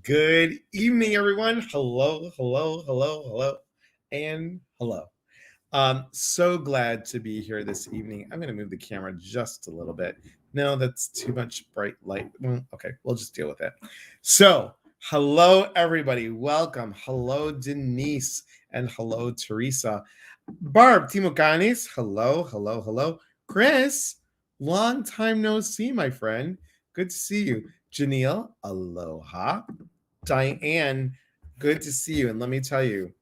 Good evening, everyone. Hello, hello, hello, hello, and hello. So glad to be here this evening. I'm going to move the camera just a little bit. No, that's too much bright light. Well, okay, we'll just deal with it. So, hello, everybody. Welcome. Hello, Denise, and hello, Teresa. Barb, Timokanis. Hello, hello, hello. Chris, long time no see, my friend. Good to see you. Janelle, aloha. Diane, good to see you. And let me tell you,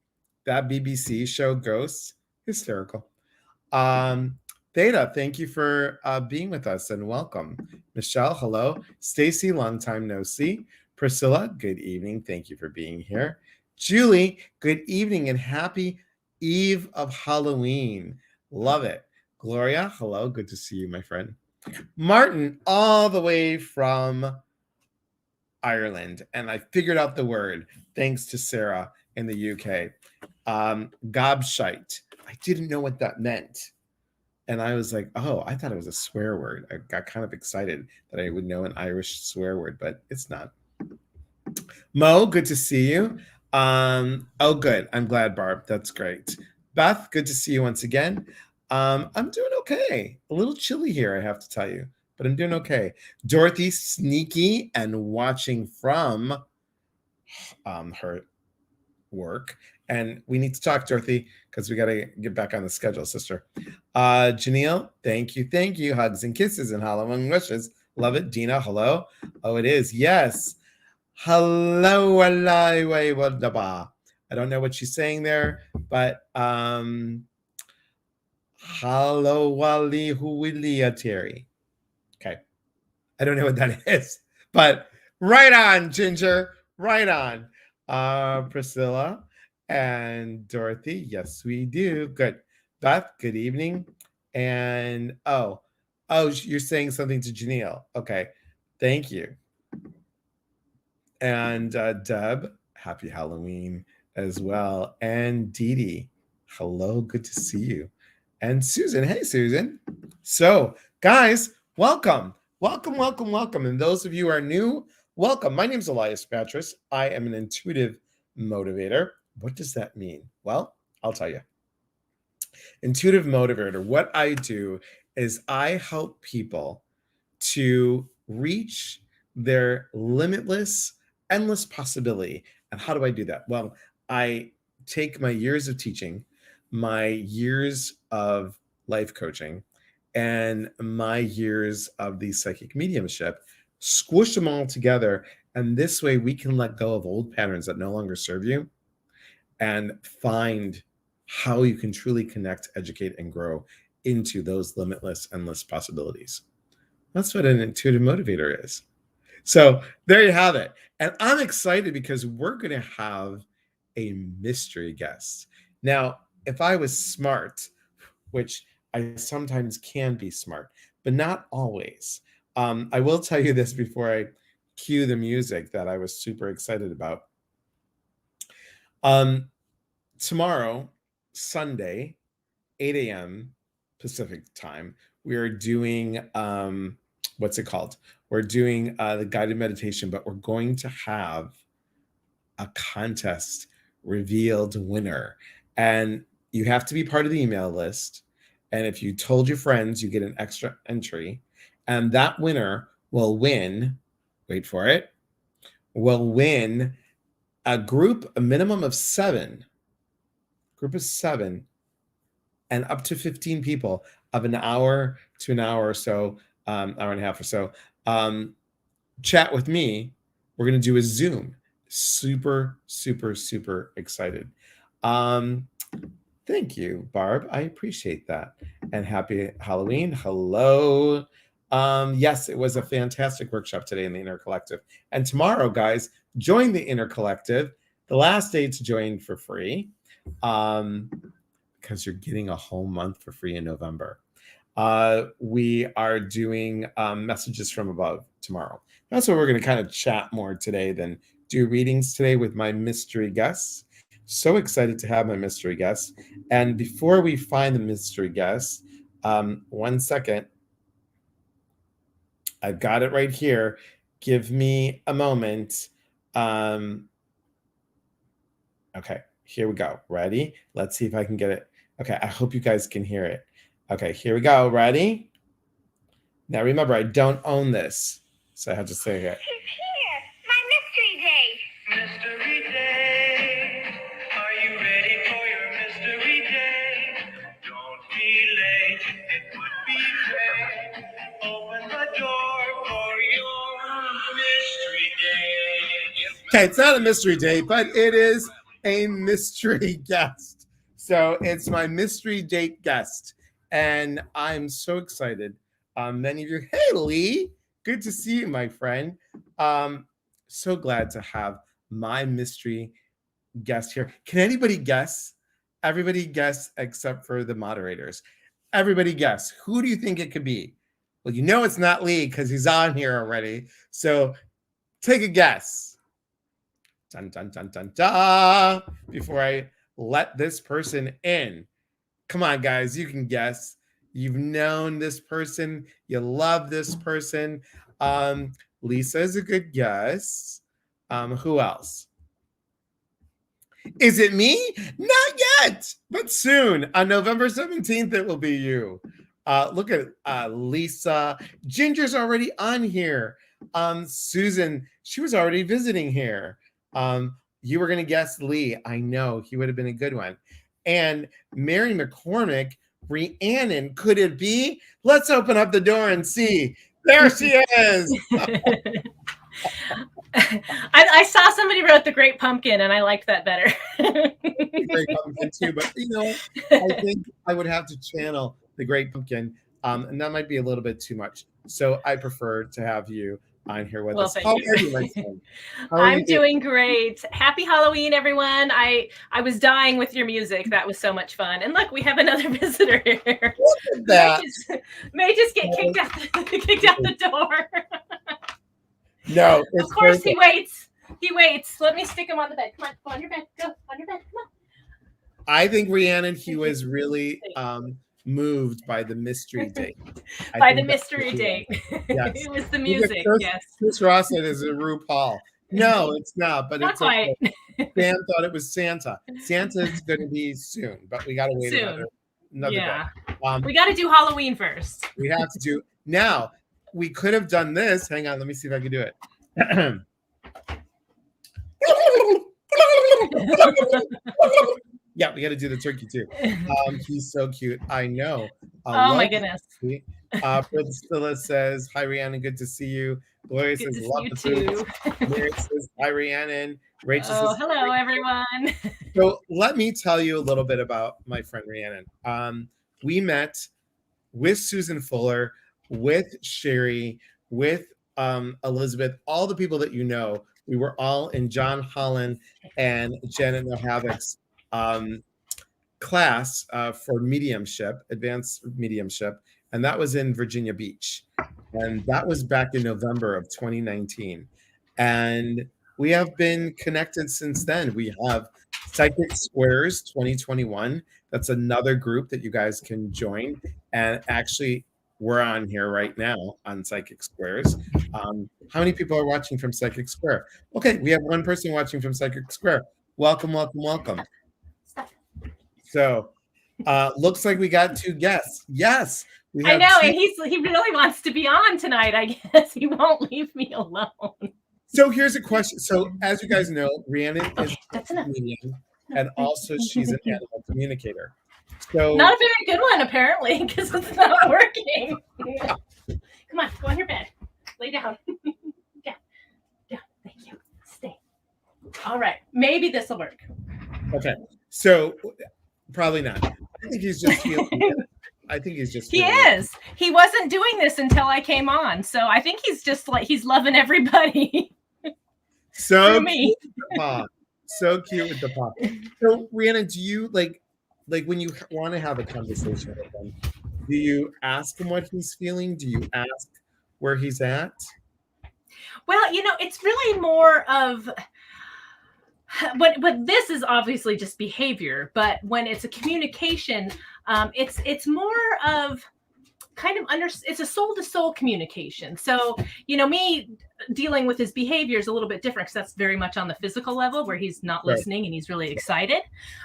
that BBC show Ghosts, hysterical. Theta, thank you for being with us and welcome. Michelle, hello. Stacy, long time no see. Priscilla, good evening. Thank you for being here. Julie, good evening and happy Eve of Halloween. Love it. Gloria, hello. Good to see you, my friend. Martin, all the way from Ireland, and I figured out the word thanks to Sarah in the UK. Gobshite. I didn't know what that meant. And I was like, oh, I thought it was a swear word. I got kind of excited that I would know an Irish swear word, but it's not. Mo, good to see you. Oh, good. I'm glad, Barb. That's great. Beth, good to see you once again. I'm doing okay. A little chilly here, I have to tell you, but I'm doing okay. Dorothy, sneaky and watching from her work. And we need to talk, Dorothy, because we got to get back on the schedule, sister. Janelle, thank you. Thank you. Hugs and kisses and Halloween wishes. Love it. Dina, hello. Oh, it is. Yes. Hello. I don't know what she's saying there, but hello, Wali Huwilia Terry. Okay. I don't know what that is, but right on, Ginger. Right on. Priscilla and Dorothy. Yes, we do. Good. Beth, good evening. And you're saying something to Janelle. Okay. Thank you. And Deb, happy Halloween as well. And Dee Dee, hello. Good to see you. And Susan, hey, Susan. So, guys, welcome. Welcome, welcome, welcome. And those of you who are new, welcome. My name is Elias Patras. I am an intuitive motivator. What does that mean? Well, I'll tell you. Intuitive motivator, what I do is I help people to reach their limitless, endless possibility. And how do I do that? Well, I take my years of teaching, my years of life coaching, and my years of the psychic mediumship, squish them all together. And this way we can let go of old patterns that no longer serve you and find how you can truly connect, educate, and grow into those limitless, endless possibilities. That's what an intuitive motivator is. So there you have it. And I'm excited because we're going to have a mystery guest. Now, if I was smart, which I sometimes can be smart, but not always. I will tell you this before I cue the music that I was super excited about. Tomorrow, Sunday, 8 a.m. Pacific time, we are doing what's it called? We're doing the guided meditation, but we're going to have a contest revealed winner. And you have to be part of the email list. And if you told your friends, you get an extra entry. And that winner will win, wait for it, will win a minimum of seven, and up to 15 people of an hour to an hour or so, hour and a half or so, chat with me. We're going to do a Zoom. Super, super, super excited. Thank you, Barb. I appreciate that. And happy Halloween. Hello. Yes, it was a fantastic workshop today in the Inner Collective. And tomorrow, guys, join the Inner Collective. The last day to join for free. Because you're getting a whole month for free in November. We are doing messages from above tomorrow. That's what we're going to kind of chat more today than do readings today with my mystery guests. So excited to have my mystery guests. And before we find the mystery guests, 1 second. I've got it right here. Give me a moment. Okay, here we go. Ready? Let's see if I can get it. Okay, I hope you guys can hear it. Okay, here we go. Ready? Now remember, I don't own this, so I have to say it. She's here. My mystery date. Mystery date. Are you ready for your mystery date? Don't be late. It would be great. Open the door for your mystery date. Okay, it's not a mystery date, but it is a mystery guest. So it's my mystery date guest, and I'm so excited. Many of you, hey Lee, good to see you, my friend. So glad to have my mystery guest here. Can anybody guess? Everybody guess except for the moderators. Everybody guess. Who do you think it could be? Well, you know it's not Lee because he's on here already. So take a guess. Dun, dun, dun, dun, dun. Before I let this person in. Come on, guys, you can guess. You've known this person. You love this person. Lisa is a good guess. Who else? Is it me? Not yet, but soon. On November 17th, it will be you. Look at Lisa. Ginger's already on here. Susan, she was already visiting here. You were going to guess Lee. I know. He would have been a good one. And Mary McCormick, Rhiannon, could it be? Let's open up the door and see. There she is. I saw somebody wrote The Great Pumpkin, and I liked that better. Great Pumpkin too, but I think I would have to channel The Great Pumpkin, and that might be a little bit too much. So I prefer to have you on here with us. How are you, my friend? I'm doing great. Happy Halloween, everyone. I was dying with your music. That was so much fun. And look, we have another visitor here. Look at that. May just get kicked out the door. No, of course perfect. He waits. Let me stick him on the bed. Come on your bed. Go on your bed. Come on. I think Rhiannon, he was really moved by the mystery date. By the mystery date. Yes. It was the music. Yes. Chris Ross said is a RuPaul. No, it's not. But not it's quite. Okay. Sam thought it was Santa. Santa's going to be soon, but we got to wait another yeah. day. We got to do Halloween first. We have to do now. We could have done this. Hang on, let me see if I can do it. Yeah, we got to do the turkey too. He's so cute. I know. Oh my goodness. Priscilla says, "Hi Rhiannon, good to see you." Gloria says, "Love the food." Mary says, "Hi Rhiannon." Rachel says, "Hello everyone." So let me tell you a little bit about my friend Rhiannon. We met with Susan Fuller, with Sherry, with Elizabeth, all the people that you know. We were all in John Holland and Janet Nohavic's class for mediumship, advanced mediumship, and that was in Virginia Beach. And that was back in November of 2019. And we have been connected since then. We have Psychic Squares 2021. That's another group that you guys can join. And actually, we're on here right now on Psychic Squares. How many people are watching from Psychic Square? Okay, we have one person watching from Psychic Square. Welcome, welcome, welcome. So, looks like we got two guests. Yes. I know, and he really wants to be on tonight, I guess. He won't leave me alone. So here's a question. So as you guys know, Rhiannon is a comedian, and also she's an animal communicator. So not a very good one, apparently, because it's not working. Come on, go on your bed. Lay down. Down. Thank you. Stay. All right. Maybe this will work. Okay. So probably not. I think he's just feeling He is. He wasn't doing this until I came on. So I think he's just like he's loving everybody. So cute with the paw. So cute with the paw. So Rhiannon, do you like when you want to have a conversation with him, do you ask him what he's feeling? Do you ask where he's at? Well, it's really more of but this is obviously just behavior, but when it's a communication, it's more of kind of it's a soul to soul communication. So, you know, me dealing with his behavior is a little bit different because that's very much on the physical level where he's not Right. listening and he's really excited.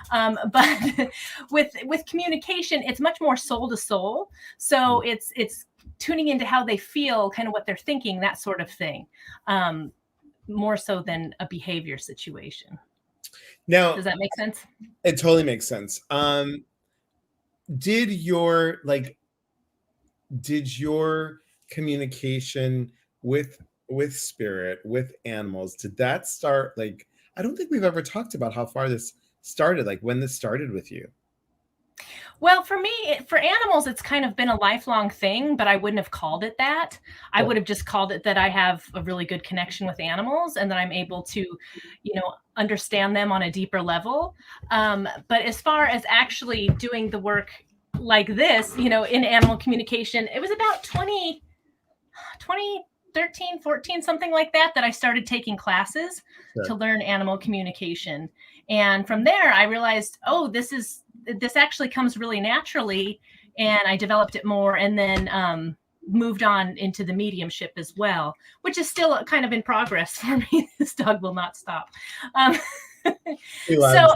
But with communication, it's much more soul to soul. So it's tuning into how they feel, kind of what they're thinking, that sort of thing. More so than a behavior situation. Now, Does that make sense? it totally makes sense. Did your communication with spirit, with animals, did that start like, I don't think we've ever talked about how far this started, like when this started with you. Well, for me, for animals, it's kind of been a lifelong thing, but I wouldn't have called it that. I would have just called it that I have a really good connection with animals and that I'm able to, you know, understand them on a deeper level. But as far as actually doing the work like this, you know, in animal communication, it was about 2013, 14, something like that, that I started taking classes to learn animal communication. And from there, I realized, oh, this actually comes really naturally. And I developed it more and then moved on into the mediumship as well, which is still kind of in progress for me. This dog will not stop. So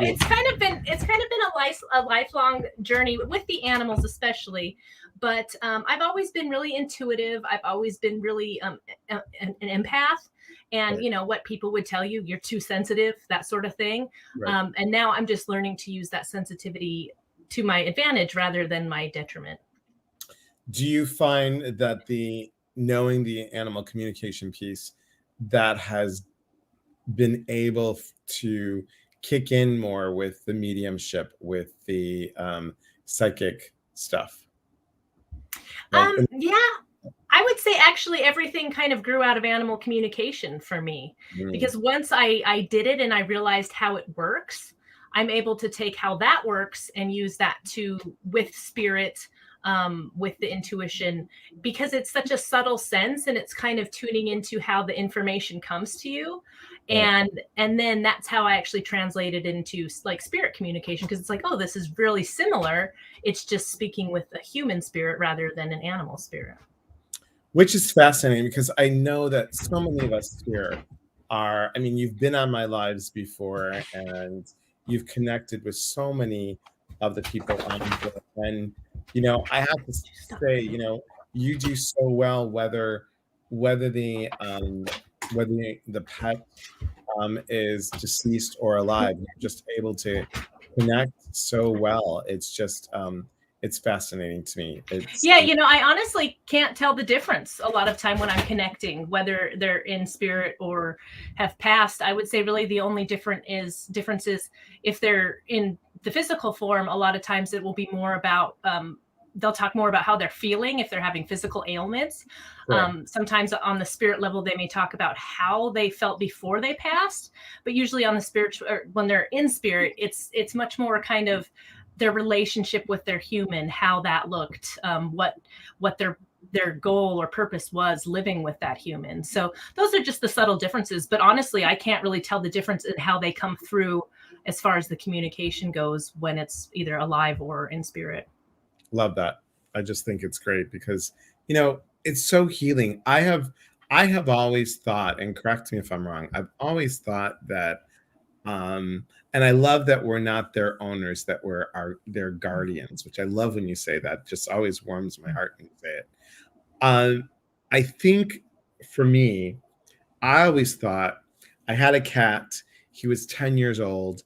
it's kind of been a lifelong journey with the animals, especially. But I've always been really intuitive. I've always been really an empath. And, you know, what people would tell you, you're too sensitive, that sort of thing. Right. And now I'm just learning to use that sensitivity to my advantage rather than my detriment. Do you find that knowing the animal communication piece, that has been able to kick in more with the mediumship, with the psychic stuff? Yeah. I would say actually everything kind of grew out of animal communication for me, because once I did it and I realized how it works, I'm able to take how that works and use that with spirit, with the intuition, because it's such a subtle sense and it's kind of tuning into how the information comes to you. And then that's how I actually translate it into like spirit communication, because it's like, oh, this is really similar. It's just speaking with a human spirit rather than an animal spirit. Which is fascinating, because I know that so many of us here are, I mean, you've been on my lives before and you've connected with so many of the people on here. And, you know, I have to say, you know, you do so well, whether the pet is deceased or alive. You're just able to connect so well. It's just it's fascinating to me. Yeah, you know, I honestly can't tell the difference a lot of time when I'm connecting, whether they're in spirit or have passed. I would say really the only difference is if they're in the physical form, a lot of times it will be more about they'll talk more about how they're feeling if they're having physical ailments. Right. Sometimes on the spirit level, they may talk about how they felt before they passed, but usually on the spiritual, or when they're in spirit, it's much more kind of their relationship with their human, how that looked, what their goal or purpose was living with that human. So those are just the subtle differences. But honestly, I can't really tell the difference in how they come through as far as the communication goes when it's either alive or in spirit. Love that. I just think it's great because, you know, it's so healing. I have always thought, and correct me if I'm wrong, I've always thought that and I love that we're not their owners, that we're their guardians, which I love when you say that. Just always warms my heart when you say it. I think for me, I always thought, I had a cat. He was 10 years old.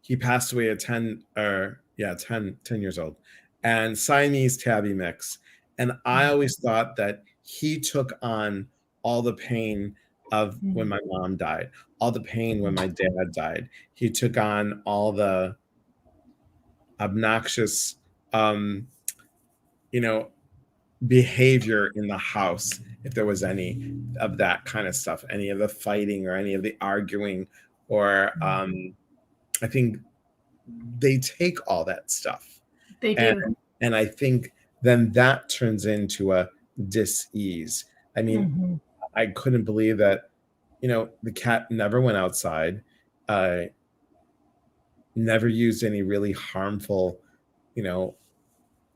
He passed away at 10 years old, and Siamese tabby mix. And I always thought that he took on all the pain of when my mom died, all the pain when my dad died. He took on all the obnoxious, you know, behavior in the house, if there was any of that kind of stuff, any of the fighting or any of the arguing, or I think they take all that stuff. They do. And I think then that turns into a dis-ease. I mean, I couldn't believe that, you know, the cat never went outside, never used any really harmful, you know,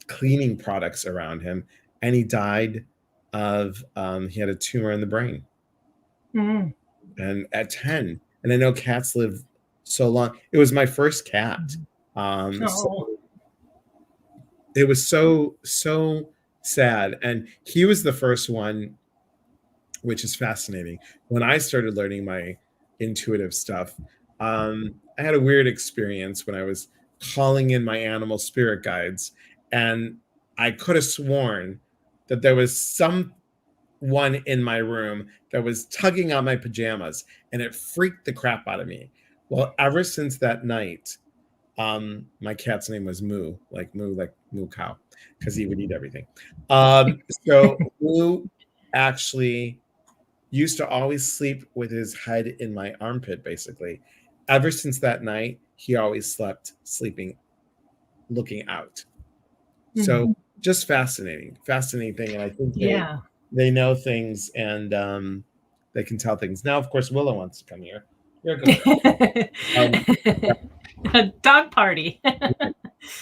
cleaning products around him, and he died of he had a tumor in the brain, and at 10. And I know cats live so long. It was my first cat. So it was so sad, and he was the first one, which is fascinating. When I started learning my intuitive stuff, I had a weird experience when I was calling in my animal spirit guides, and I could have sworn that there was someone in my room that was tugging on my pajamas, and it freaked the crap out of me. Well, ever since that night, my cat's name was Moo, like moo cow, because he would eat everything. So Moo actually used to always sleep with his head in my armpit, basically. Ever since that night, he always slept sleeping, looking out. So just fascinating thing. And I think they know things, and they can tell things. Now, of course, Willow wants to come here. You're good. A dog party.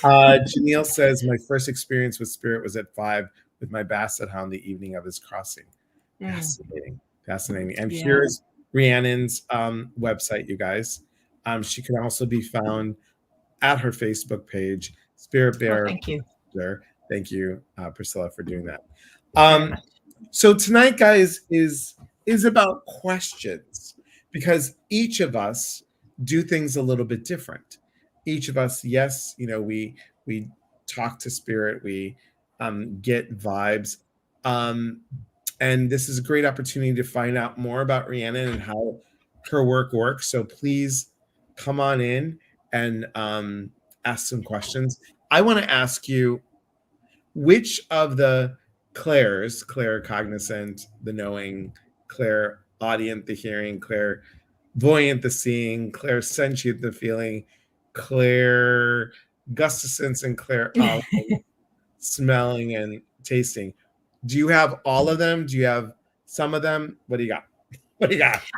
Janelle says, my first experience with spirit was at 5 with my basset hound the evening of his crossing. Fascinating. And here's Rhiannon's website, you guys. She can also be found at her Facebook page, Spirit Bear. Thank you. Thank you, Priscilla, for doing that. So tonight, guys, is about questions, because each of us do things a little bit different. Each of us, yes, we talk to spirit, we get vibes, and this is a great opportunity to find out more about Rhiannon and how her work works. So please come on in and ask some questions. I want to ask you, which of the Claires, Claire cognizant, the knowing, Claire audient, the hearing, Claire voyant, the seeing, Claire sentient, the feeling, Claire gustacence, and Claire smelling and tasting. Do you have all of them? Do you have some of them? What do you got?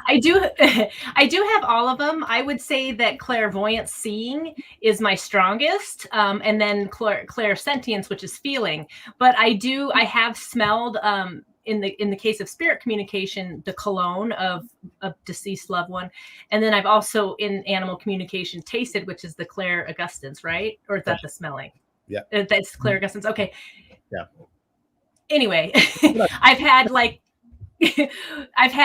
I do have all of them. I would say that clairvoyance, seeing, is my strongest, and then clairsentience, which is feeling. But I have smelled, in the case of spirit communication, the cologne of a deceased loved one, and then I've also in animal communication tasted, which is the clairaugustance, right? Or is that the smelling? Yeah, that's clairaugustance. Okay. Yeah. Anyway, I've had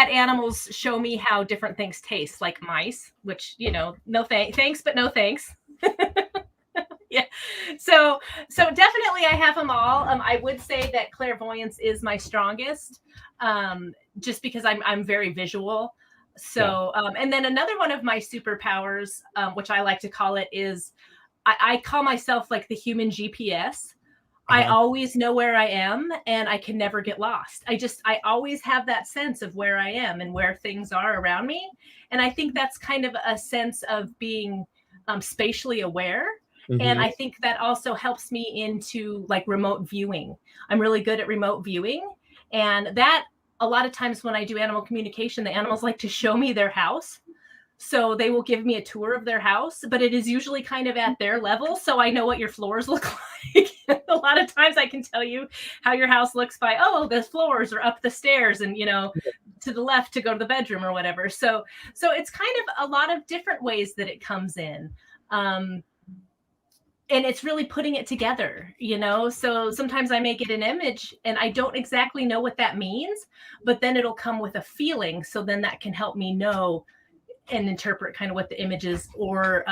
animals show me how different things taste, like mice, which, no thanks, but no thanks. Yeah. So definitely I have them all. I would say that clairvoyance is my strongest, just because I'm very visual. So, and then another one of my superpowers, which I like to call it, is I call myself like the human GPS. I always know where I am, and I can never get lost. I always have that sense of where I am and where things are around me. And I think that's kind of a sense of being spatially aware. And I think that also helps me into like remote viewing. I'm really good at remote viewing. And that a lot of times when I do animal communication, the animals like to show me their house. So they will give me a tour of their house, but it is usually kind of at their level. So I know what your floors look like. A lot of times I can tell you how your house looks by, the floors are up the stairs and, to the left to go to the bedroom or whatever. So it's kind of a lot of different ways that it comes in. And it's really putting it together, So sometimes I may get an image and I don't exactly know what that means, but then it'll come with a feeling. So then that can help me know and interpret kind of what the image is, or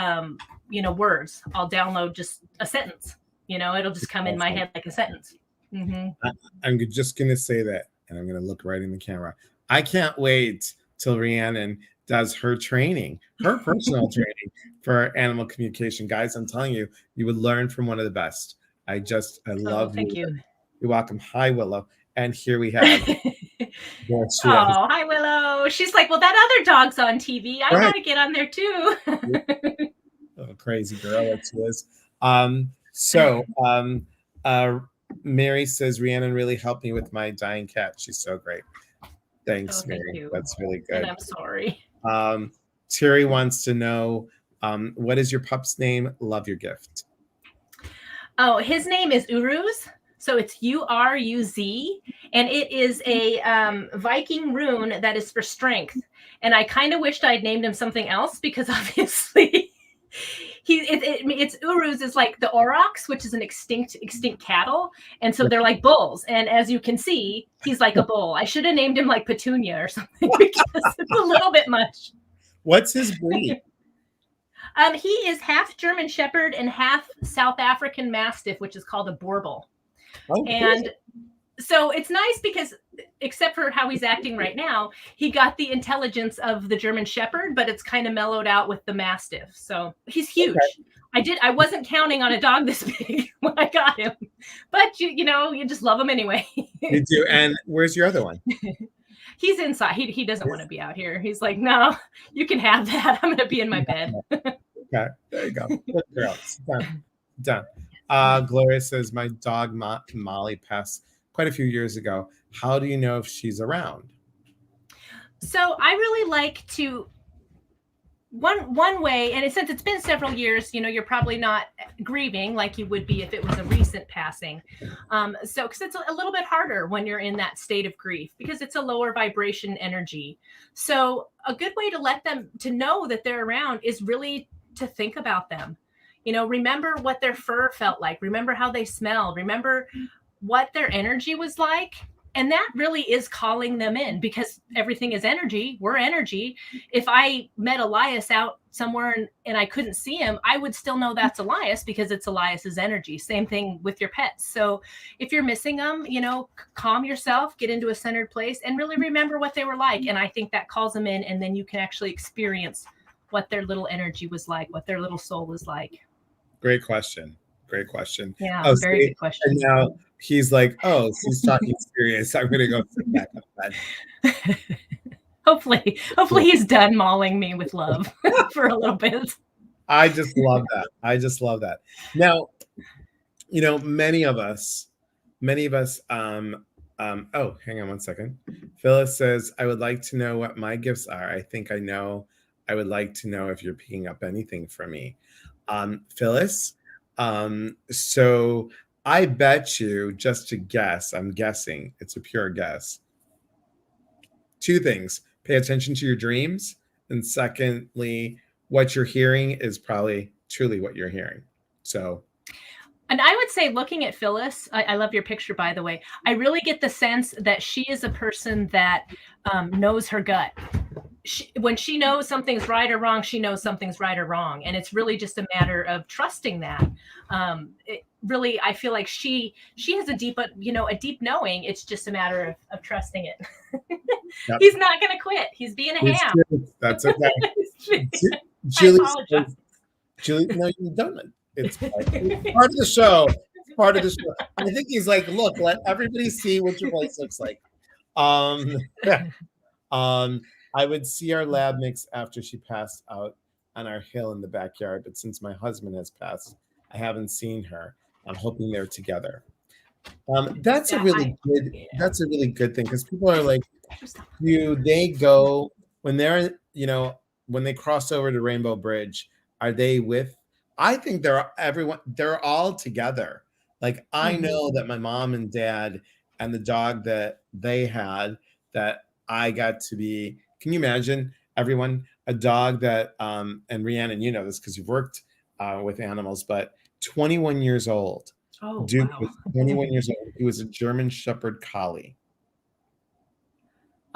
words. I'll download just a sentence, it'll just come in my head like a sentence. I'm just gonna say that, and I'm gonna look right in the camera. I can't wait till Rhiannon does her training, her personal training for animal communication. Guys, I'm telling you, you would learn from one of the best. I love thank you. You're welcome. Hi, Willow. And here we have hi, Willow. She's like, well, that other dog's on TV. I gotta get on there too. Crazy girl that she is. Mary says, Rhiannon really helped me with my dying cat. She's so great. Thanks, Mary. You. That's really good. And I'm sorry. Terry wants to know, what is your pup's name? Love your gift. Oh, his name is Uruz. So it's Uruz, and it is a Viking rune that is for strength. And I kind of wished I'd named him something else because obviously it's Uruz is like the aurochs, which is an extinct cattle, and so they're like bulls. And as you can see, he's like a bull. I should have named him like Petunia or something because it's a little bit much. What's his breed? He is half German Shepherd and half South African Mastiff, which is called a Borbal. Oh, And so it's nice because, except for how he's acting right now, he got the intelligence of the German Shepherd, but it's kind of mellowed out with the Mastiff. So he's huge. Okay. I wasn't counting on a dog this big when I got him, but you just love him anyway. You do. And where's your other one? He's inside. He doesn't want to be out here. He's like, no, you can have that. I'm going to be in my bed. Okay, there you go. Good girl. Done. Gloria says, my dog Molly passed quite a few years ago. How do you know if she's around? So I really like to one way, and since it's been several years, you're probably not grieving like you would be if it was a recent passing. So because it's a little bit harder when you're in that state of grief because it's a lower vibration energy. So a good way to let them to know that they're around is really to think about them. Remember what their fur felt like. Remember how they smelled. Remember what their energy was like. And that really is calling them in because everything is energy. We're energy. If I met Elias out somewhere and I couldn't see him, I would still know that's Elias because it's Elias's energy. Same thing with your pets. So if you're missing them, calm yourself, get into a centered place and really remember what they were like. And I think that calls them in, and then you can actually experience what their little energy was like, what their little soul was like. Great question. Yeah, very good question. And now he's like, oh, she's talking serious. I'm going to go sit back on bed. Hopefully he's done mauling me with love for a little bit. I just love that. Now, many of us, oh, hang on one second. Phyllis says, I would like to know what my gifts are. I think I know. I would like to know if you're picking up anything from me. Phyllis, so I bet you, just to guess, I'm guessing, it's a pure guess. Two things: pay attention to your dreams, and secondly, what you're hearing is probably truly what you're hearing. So, and I would say, looking at Phyllis, I love your picture, by the way. I really get the sense that she is a person that knows her gut. When she knows something's right or wrong, she knows something's right or wrong. And it's really just a matter of trusting that. Really, I feel like she has a deep knowing. It's just a matter of trusting it. Yep. He's not going to quit. He's being a ham. That's okay. Julie, no, you don't. It's part of the show. It's part of the show. I think he's like, look, let everybody see what your place looks like. I would see our lab mix after she passed out on our hill in the backyard, but since my husband has passed, I haven't seen her. I'm hoping they're together. That's a really good thing because people are like, do they go when they're when they cross over to Rainbow Bridge? Are they with? I think they're all together. Like I know that my mom and dad and the dog that they had that I got to be. Can you imagine everyone, a dog that, and Rhiannon, you know this because you've worked with animals, but 21 years old. Oh, Duke wow. was 21 years old. He was a German Shepherd Collie.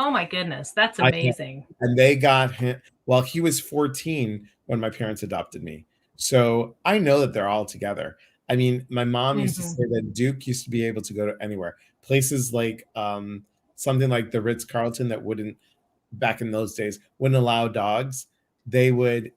Oh my goodness. That's amazing. And they got him, well, he was 14 when my parents adopted me. So I know that they're all together. I mean, my mom used to say that Duke used to be able to go to anywhere. Places like something like the Ritz-Carlton that wouldn't, back in those days, wouldn't allow dogs. They would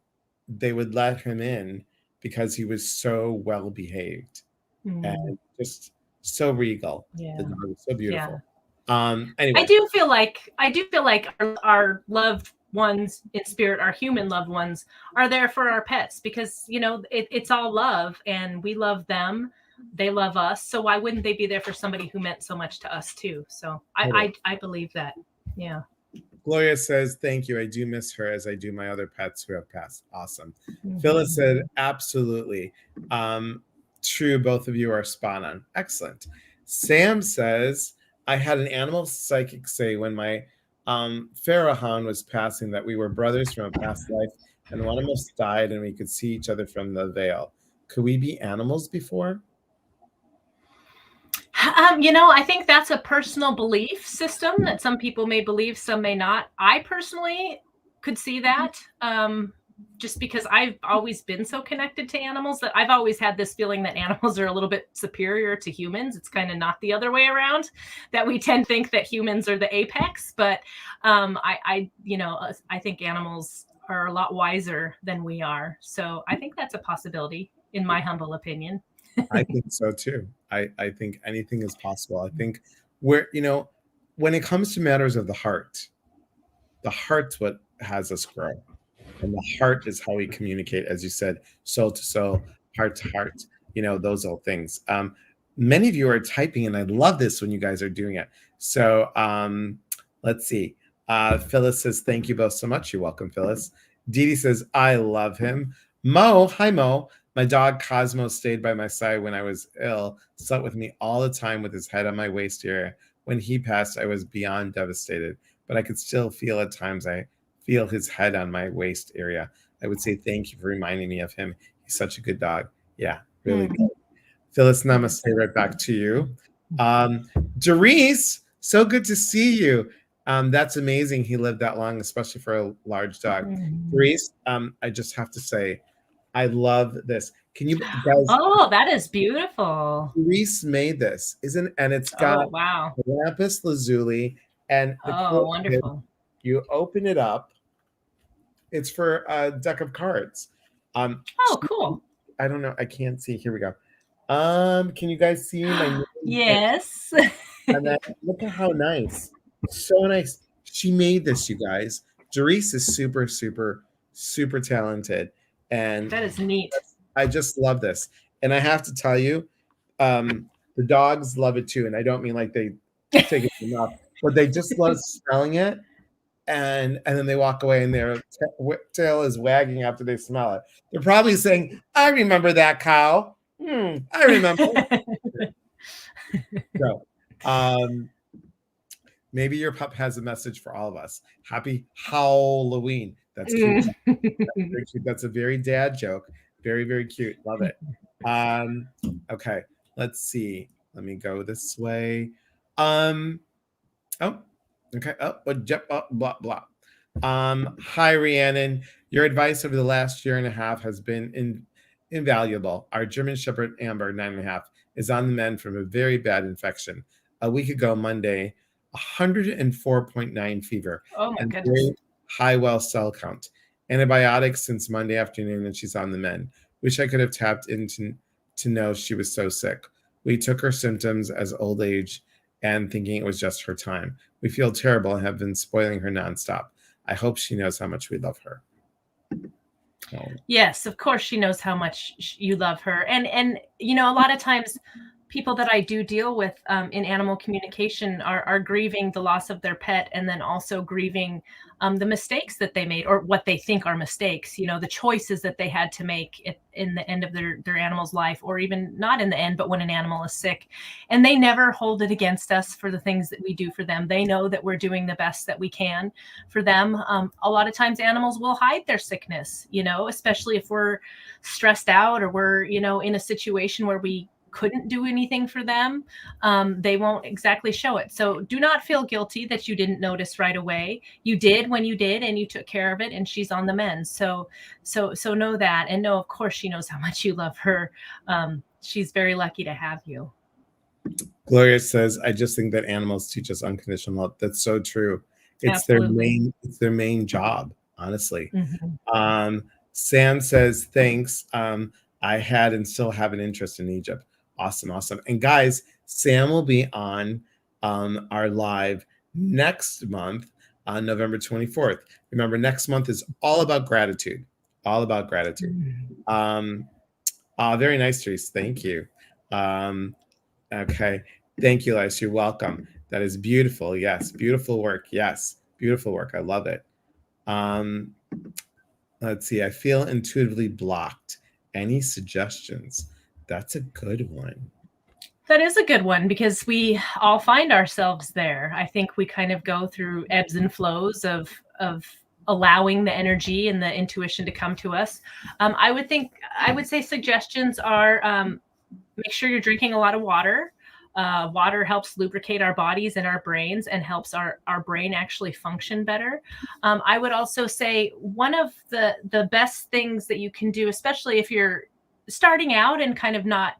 let him in because he was so well behaved and just so regal. Yeah. The dog was so beautiful. Yeah. Anyway, I do feel like our loved ones in spirit, our human loved ones, are there for our pets because it's all love and we love them. They love us. So why wouldn't they be there for somebody who meant so much to us too? So I believe that. Yeah. Gloria says, thank you. I do miss her as I do my other pets who have passed. Awesome. Phyllis said, absolutely. True, both of you are spot on. Excellent. Sam says, I had an animal psychic say when my Pharaoh was passing that we were brothers from a past life and one of us died and we could see each other from the veil. Could we be animals before? I think that's a personal belief system that some people may believe, some may not. I personally could see that. Just because I've always been so connected to animals that I've always had this feeling that animals are a little bit superior to humans. It's kind of not the other way around, that we tend to think that humans are the apex. But I think animals are a lot wiser than we are. So I think that's a possibility, in my humble opinion. I think so too. I think anything is possible. I think when it comes to matters of the heart's what has us grow. And the heart is how we communicate, as you said, soul to soul, heart to heart, those old things. Many of you are typing, and I love this when you guys are doing it. So let's see. Phyllis says, thank you both so much. You're welcome, Phyllis. Dee Dee says, I love him. Mo, hi, Mo. My dog Cosmo stayed by my side when I was ill, slept with me all the time with his head on my waist area. When he passed, I was beyond devastated, but I could still feel at times I feel his head on my waist area. I would say thank you for reminding me of him. He's such a good dog. Yeah, really good. Phyllis, namaste right back to you. Doris, so good to see you. That's amazing he lived that long, especially for a large dog. Doris, I just have to say, I love this. Can you guys? Oh, that is beautiful. Doris made this, and it's got lapis lazuli, and wonderful. You open it up. It's for a deck of cards. Cool. I don't know. I can't see. Here we go. Can you guys see my name? Yes. And then look at how nice. So nice. She made this, you guys. Doris is super, super, super talented. And that is neat. I just love this. And I have to tell you, the dogs love it too. And I don't mean like they take it enough, but they just love smelling it. And then they walk away and their tail is wagging after they smell it. They're probably saying, I remember that cow. I remember. So, maybe your pup has a message for all of us. Happy Halloween. That's cute. That's very cute. That's a very dad joke. Very, very cute. Love it. Okay, let's see. Let me go this way. Okay. Blah, blah. Hi, Rhiannon. Your advice over the last year and a half has been invaluable. Our German Shepherd, Amber, 9.5, is on the mend from a very bad infection. A week ago, Monday, 104.9 fever. Oh, my and goodness. Very high well cell count. Antibiotics since Monday afternoon, and she's on the mend. Wish I could have tapped into to know she was so sick. We took her symptoms as old age and thinking it was just her time. We feel terrible and have been spoiling her nonstop. I hope she knows how much we love her. Yes, of course she knows how much you love her. And a lot of times people that I do deal with in animal communication are grieving the loss of their pet, and then also grieving the mistakes that they made, or what they think are mistakes, the choices that they had to make in the end of their animal's life, or even not in the end, but when an animal is sick. And they never hold it against us for the things that we do for them. They know that we're doing the best that we can for them. A lot of times animals will hide their sickness, especially if we're stressed out, or we're, in a situation where we couldn't do anything for them. They won't exactly show it. So do not feel guilty that you didn't notice right away. You did when you did, and you took care of it, and she's on the mend. So know that, and know, of course, she knows how much you love her. She's very lucky to have you. Gloria says, I just think that animals teach us unconditional love. That's so true. It's their main job, honestly. Mm-hmm. Sam says, thanks. I had and still have an interest in Egypt. Awesome. And guys, Sam will be on our live next month on November 24th. Remember, next month is all about gratitude. Very nice, Therese. Thank you. Okay. Thank you, Lice. You're welcome. That is beautiful. Yes. Beautiful work. Yes. Beautiful work. I love it. Let's see. I feel intuitively blocked. Any suggestions? That's a good one. That is a good one because we all find ourselves there. I think we kind of go through ebbs and flows of allowing the energy and the intuition to come to us. I would say suggestions are make sure you're drinking a lot of water. Water helps lubricate our bodies and our brains and helps our brain actually function better. I would also say one of the best things that you can do, especially if you're starting out and kind of not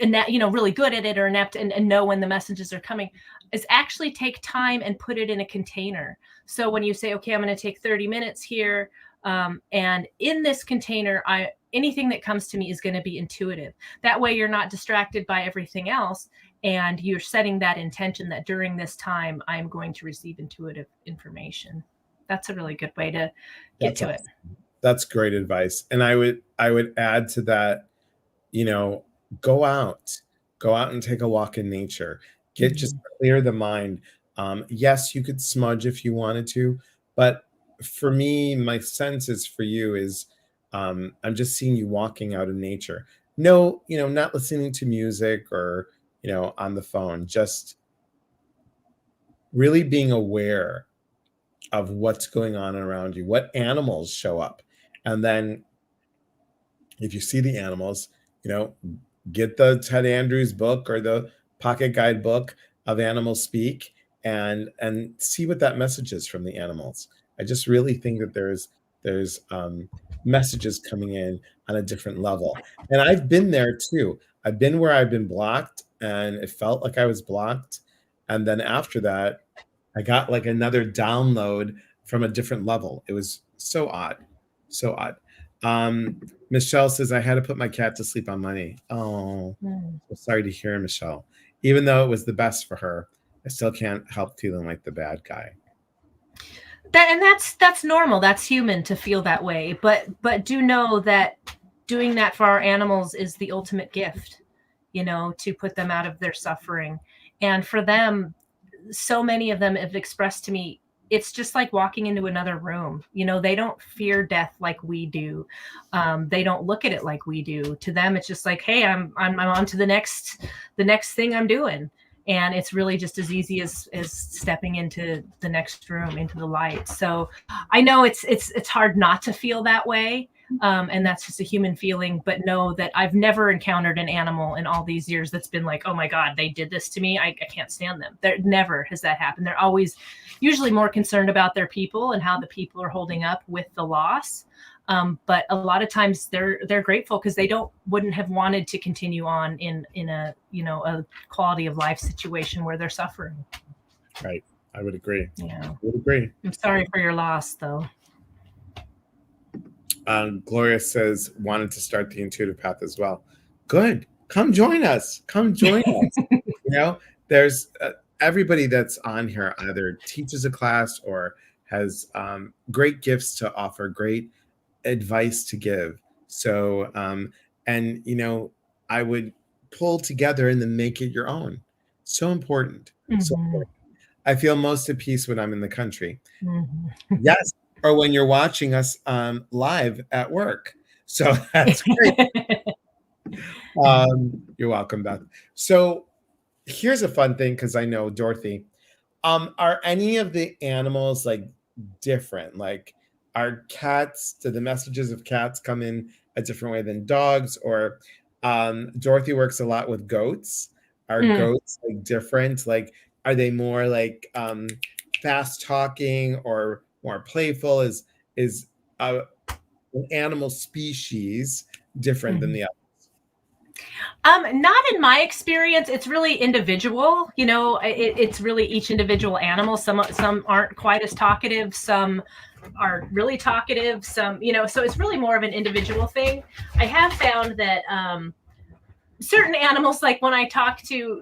really good at it or inept and know when the messages are coming, is actually take time and put it in a container. So when you say, okay, I'm going to take 30 minutes here, and in this container, anything that comes to me is going to be intuitive. That way you're not distracted by everything else, and you're setting that intention that during this time I'm going to receive intuitive information. That's a really good way to get to it. That's great advice. And I would add to that, go out and take a walk in nature. Just clear the mind. Yes, you could smudge if you wanted to, but for me, my sense is for you is I'm just seeing you walking out in nature. No, not listening to music or on the phone, just really being aware of what's going on around you, what animals show up. And then if you see the animals, get the Ted Andrews book or the pocket guide book of Animal Speak and see what that message is from the animals. I just really think that there's messages coming in on a different level. And I've been there too. I've been where I've been blocked and it felt like I was blocked. And then after that, I got like another download from a different level. It was so odd. So odd. Michelle says, I had to put my cat to sleep on money. Oh, so sorry to hear, Michelle. Even though it was the best for her, I still can't help feeling like the bad guy. That's normal. That's human to feel that way. But do know that doing that for our animals is the ultimate gift, to put them out of their suffering. And for them, so many of them have expressed to me, it's just like walking into another room. They don't fear death like we do. They don't look at it like we do. To them, it's just like, hey, I'm on to the next thing I'm doing. And it's really just as easy as stepping into the next room, into the light. So I know it's hard not to feel that way. And that's just a human feeling, but know that I've never encountered an animal in all these years that's been like, oh my God, they did this to me. I can't stand them. There never has that happened. They're always usually more concerned about their people and how the people are holding up with the loss. But a lot of times they're grateful because they wouldn't have wanted to continue on in a a quality of life situation where they're suffering. Right. I would agree. Yeah. I would agree. I'm sorry for your loss though. Gloria says wanted to start the intuitive path as well. Good. Come join us. There's everybody that's on here either teaches a class or has great gifts to offer, great advice to give. So, I would pull together and then make it your own. So important. So important. I feel most at peace when I'm in the country. Yes. Or when you're watching us live at work. So that's great. You're welcome, Beth. So here's a fun thing, because I know Dorothy. Are any of the animals like different? Like, are cats, do the messages of cats come in a different way than dogs? Or Dorothy works a lot with goats. Are goats like different? Like, are they more like fast talking or more playful? Is an animal species different than the others? Not in my experience. It's really individual. It's really each individual animal. Some aren't quite as talkative. Some are really talkative. Some, so it's really more of an individual thing. I have found that certain animals, like when I talk to,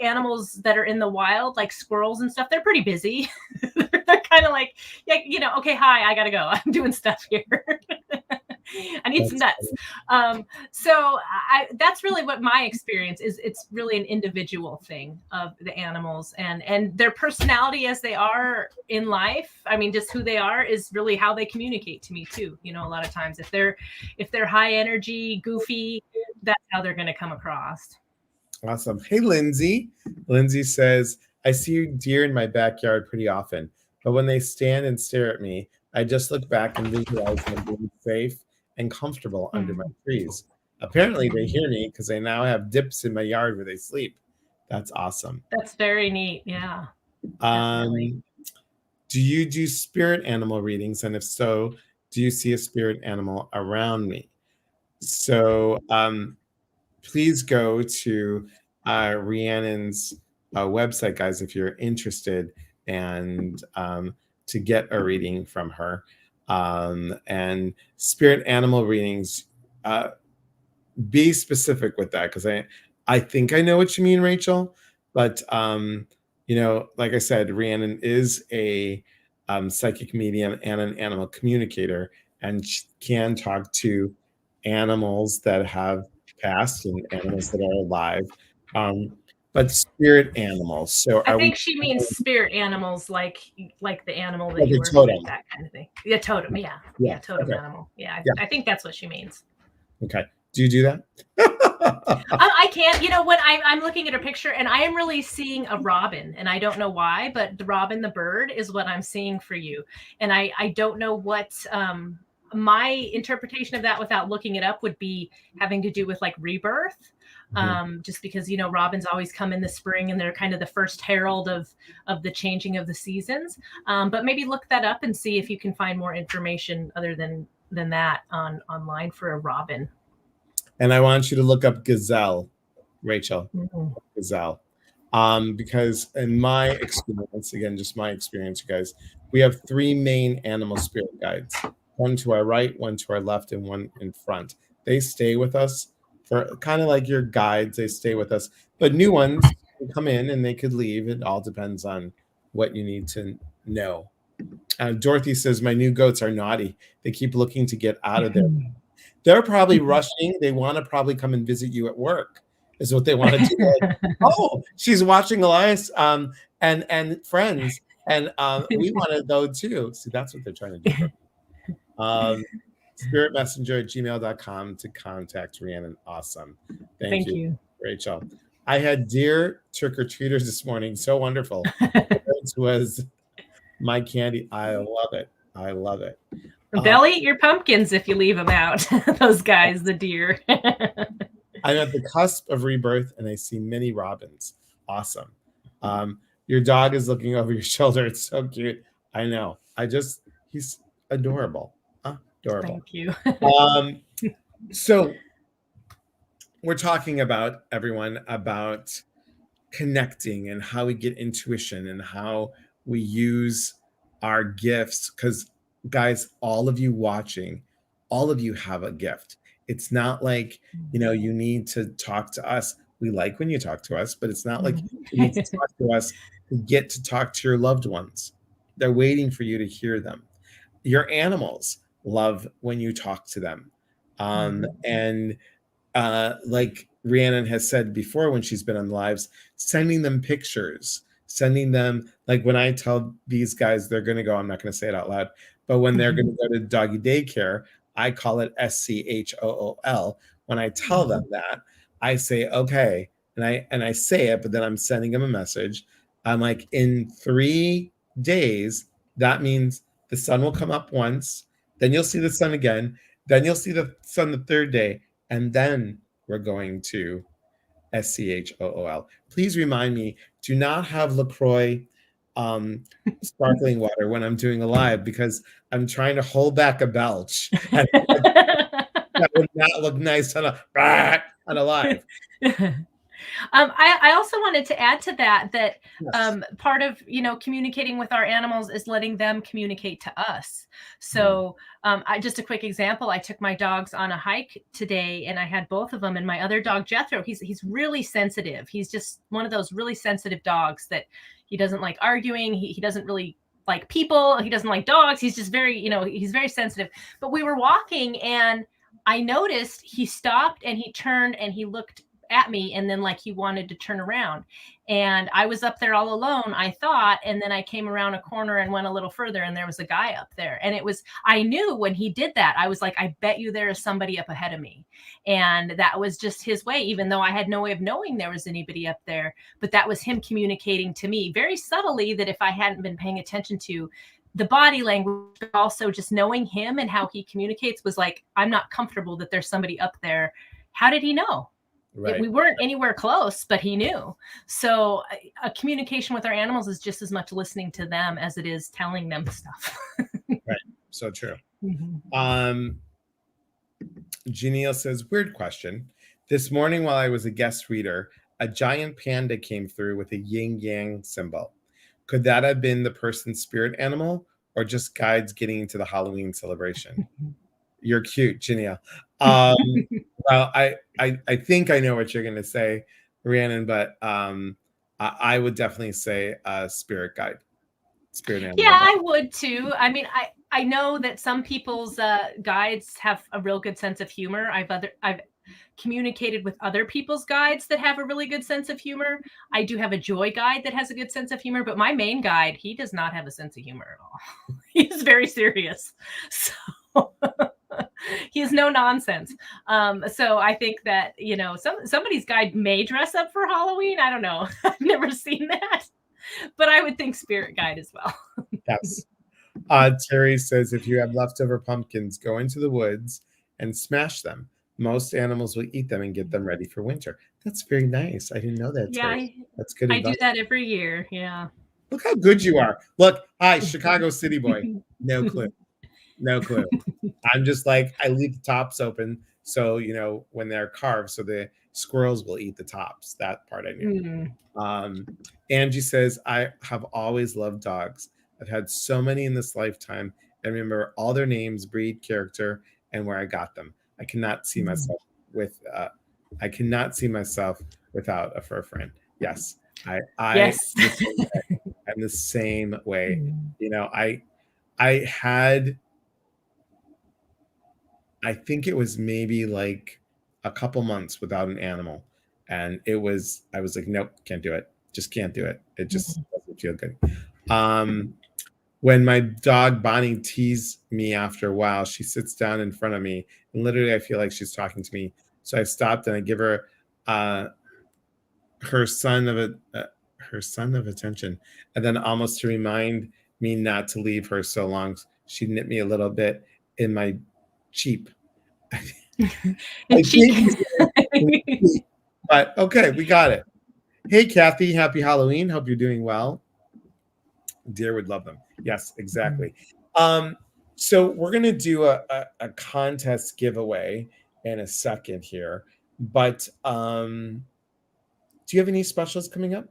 animals that are in the wild, like squirrels and stuff, they're pretty busy. They're kind of like, okay, hi, I gotta go. I'm doing stuff here. I need some nuts. So that's really what my experience is. It's really an individual thing of the animals and their personality as they are in life. I mean, just who they are is really how they communicate to me too. You know, a lot of times if they're high energy, goofy, that's how they're going to come across. Awesome. Hey, Lindsay. Lindsay says, I see deer in my backyard pretty often, but when they stand and stare at me, I just look back and visualize them being safe and comfortable under my trees. Apparently, they hear me because I now have dips in my yard where they sleep. That's awesome. That's very neat. Yeah. Do you do spirit animal readings? And if so, do you see a spirit animal around me? So please go to Rhiannon's website, guys, if you're interested, and to get a reading from her. And spirit animal readings, be specific with that, because I think I know what you mean, Rachel. But you know, like I said, Rhiannon is a psychic medium and an animal communicator, and she can talk to animals that have passed and animals that are alive. But spirit animals. So I think she means spirit animals, like the animal that like you a work totem. with, that kind of thing. Yeah, totem. Yeah, totem okay. animal. Yeah. I think that's what she means. Okay. Do you do that? I can't. You know, when I'm looking at her picture, and I am really seeing a robin, and I don't know why, but the robin, the bird, is what I'm seeing for you. And I don't know what my interpretation of that, without looking it up, would be having to do with like rebirth. Just because, you know, robins always come in the spring and they're kind of the first herald of the changing of the seasons. But maybe look that up and see if you can find more information other than that online for a robin. And I want you to look up gazelle, Rachel. Gazelle. Because in my experience, again, just my experience, you guys, we have 3 main animal spirit guides, one to our right, one to our left, and one in front. They stay with us for kind of like your guides. They stay with us, but new ones can come in and they could leave. It all depends on what you need to know. Dorothy says, my new goats are naughty. They keep looking to get out of there. They're probably rushing. They want to probably come and visit you at work, is what they want to do. Like, oh, she's watching Elias and Friends, and we want to go too. See, that's what they're trying to do. Spiritmessenger@gmail.com to contact Rhiannon. Awesome. Thank you, Rachel. I had deer trick-or-treaters this morning. So wonderful. It was my candy. I love it. I love it. They'll eat your pumpkins if you leave them out. Those guys, the deer. I'm at the cusp of rebirth, and I see many robins. Awesome. Your dog is looking over your shoulder. It's so cute. I know. He's adorable. Adorable. Thank you. So we're talking about, everyone, about connecting and how we get intuition and how we use our gifts, because guys, all of you watching, all of you have a gift. It's not like, you know, you need to talk to us. We like when you talk to us, but it's not like you need to talk to us to get to talk to your loved ones. They're waiting for you to hear them. Your animals love when you talk to them. And like Rhiannon has said before when she's been on lives, sending them pictures, sending them, like when I tell these guys they're going to go, I'm not going to say it out loud, but when they're going to go to doggy daycare, I call it SCHOOL. When I tell them that, I say, okay. And I say it, but then I'm sending them a message. I'm like, in 3 days, that means the sun will come up once, then you'll see the sun again, then you'll see the sun the 3rd day, and then we're going to SCHOOL. Please remind me, do not have LaCroix sparkling water when I'm doing a live, because I'm trying to hold back a belch. That would not look nice on a live. I also wanted to add to that Yes. part of, you know, communicating with our animals is letting them communicate to us. So just a quick example, I took my dogs on a hike today, and I had both of them, and my other dog, Jethro, he's really sensitive. He's just one of those really sensitive dogs that he doesn't like arguing. He doesn't really like people. He doesn't like dogs. He's just very, he's very sensitive. But we were walking and I noticed he stopped and he turned and he looked at me and then like he wanted to turn around. And I was up there all alone, I thought, and then I came around a corner and went a little further and there was a guy up there. And I knew when he did that, I was like, I bet you there is somebody up ahead of me. And that was just his way, even though I had no way of knowing there was anybody up there. But that was him communicating to me very subtly that if I hadn't been paying attention to the body language, but also just knowing him and how he communicates was like, I'm not comfortable that there's somebody up there. How did he know? Right. We weren't anywhere close, but he knew. So a communication with our animals is just as much listening to them as it is telling them stuff. Right. So true. Janelle says, weird question. This morning while I was a guest reader, a giant panda came through with a yin-yang symbol. Could that have been the person's spirit animal or just guides getting into the Halloween celebration? You're cute, Janelle. Well, I think I know what you're going to say, Rhiannon, but I would definitely say spirit guide, spirit animal. Yeah, I would too. I mean, I know that some people's guides have a real good sense of humor. I've communicated with other people's guides that have a really good sense of humor. I do have a joy guide that has a good sense of humor, but my main guide, he does not have a sense of humor at all. He's very serious. So he has no nonsense. So I think that, somebody's guide may dress up for Halloween. I don't know. I've never seen that, but I would think spirit guide as well. Yes. Terry says, if you have leftover pumpkins, go into the woods and smash them. Most animals will eat them and get them ready for winter. That's very nice. I didn't know that. Yeah, that's good. I do that every year. Yeah. Look how good you are. Look, hi, Chicago City boy. No clue. No clue. I'm just like, I leave the tops open so, when they're carved, so the squirrels will eat the tops. That part I knew. Angie says, I have always loved dogs. I've had so many in this lifetime and remember all their names, breed, character, and where I got them. I cannot see myself without a fur friend. Yes. Yes. I'm the same way. I had, I think it was maybe like a couple months without an animal. And I was like, nope, can't do it. Just can't do it. It just doesn't feel good. When my dog Bonnie teased me after a while, she sits down in front of me and literally I feel like she's talking to me. So I stopped and I give her her son of attention. And then almost to remind me not to leave her so long, she nipped me a little bit in my cheek. But okay, we got it. Hey, Kathy, happy Halloween. Hope you're doing well. Deer would love them. Yes, exactly. So we're going to do a contest giveaway in a second here. But do you have any specials coming up?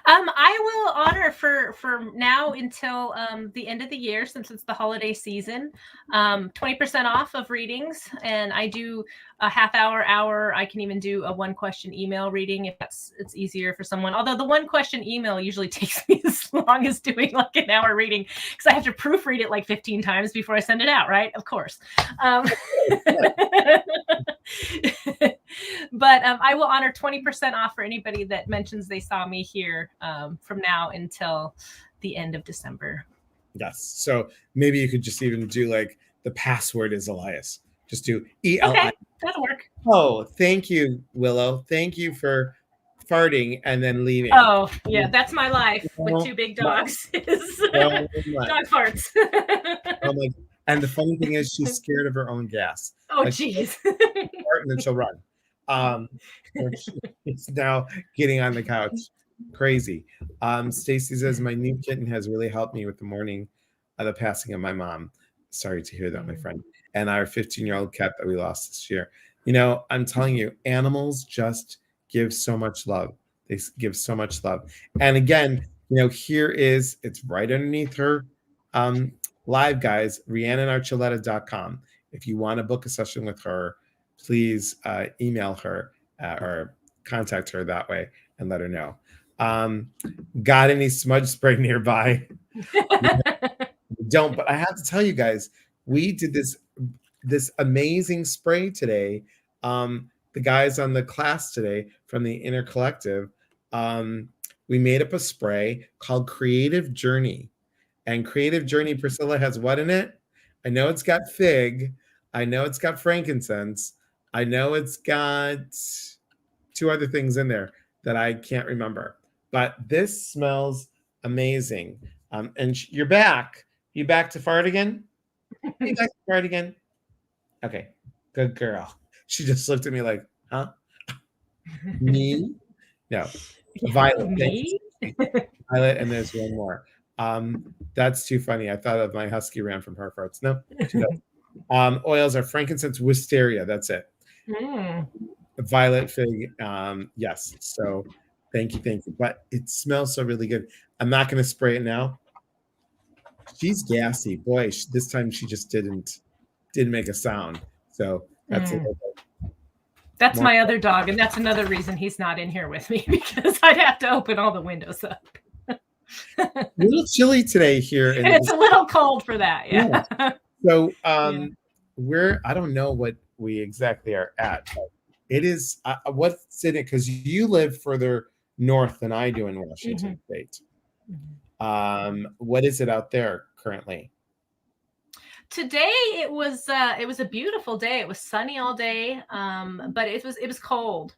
I will honor for now until the end of the year, since it's the holiday season, 20% off of readings. And I do a half hour. I can even do a 1-question email reading if it's easier for someone. Although the 1-question email usually takes me as long as doing like an hour reading because I have to proofread it like 15 times before I send it out, right? Of course. But I will honor 20% off for anybody that mentions they saw me here from now until the end of December. Yes. So maybe you could just even do like the password is Elias. Just do ELI. Okay, that'll work. Oh, thank you, Willow. Thank you for farting and then leaving. Oh, yeah, that's my life with 2 big dogs. Dog farts. Oh my! And the funny thing is, she's scared of her own gas. Oh, jeez. And then she'll run. She's now getting on the couch. Crazy. Stacy says, my new kitten has really helped me with the mourning of the passing of my mom. Sorry to hear that, my friend. And our 15-year-old cat that we lost this year. I'm telling you, animals just give so much love. They give so much love. And again, here it's right underneath her live, guys, RhiannonArchuleta.com. If you want to book a session with her, please email her or contact her that way and let her know. Got any smudge spray nearby? Don't, but I have to tell you guys, we did this amazing spray today. The guys on the class today from the Inner Collective, we made up a spray called Creative Journey. And Creative Journey, Priscilla, has what in it? I know it's got fig. I know it's got frankincense. I know it's got 2 other things in there that I can't remember. But this smells amazing. And you're back. You back to fart again? You back to fart again? Okay, good girl. She just looked at me like, huh? Me? No. Yeah, Violet. me? Violet, and there's one more. That's too funny. I thought of my husky ran from her farts. No, she doesn't. Oils are frankincense, wisteria. That's it. Violet fig. Yes. So thank you. But it smells so really good. I'm not going to spray it now. She's gassy. Boy, this time she just didn't make a sound. So that's a little bit. That's my other dog, and that's another reason he's not in here with me, because I'd have to open all the windows up. A little chilly today here. And it's a little cold for that. Yeah. So I don't know what we exactly are at, but it is what's in it, because you live further north than I do in Washington State. What is it out there currently? Today it was a beautiful day. It was sunny all day, but it was cold.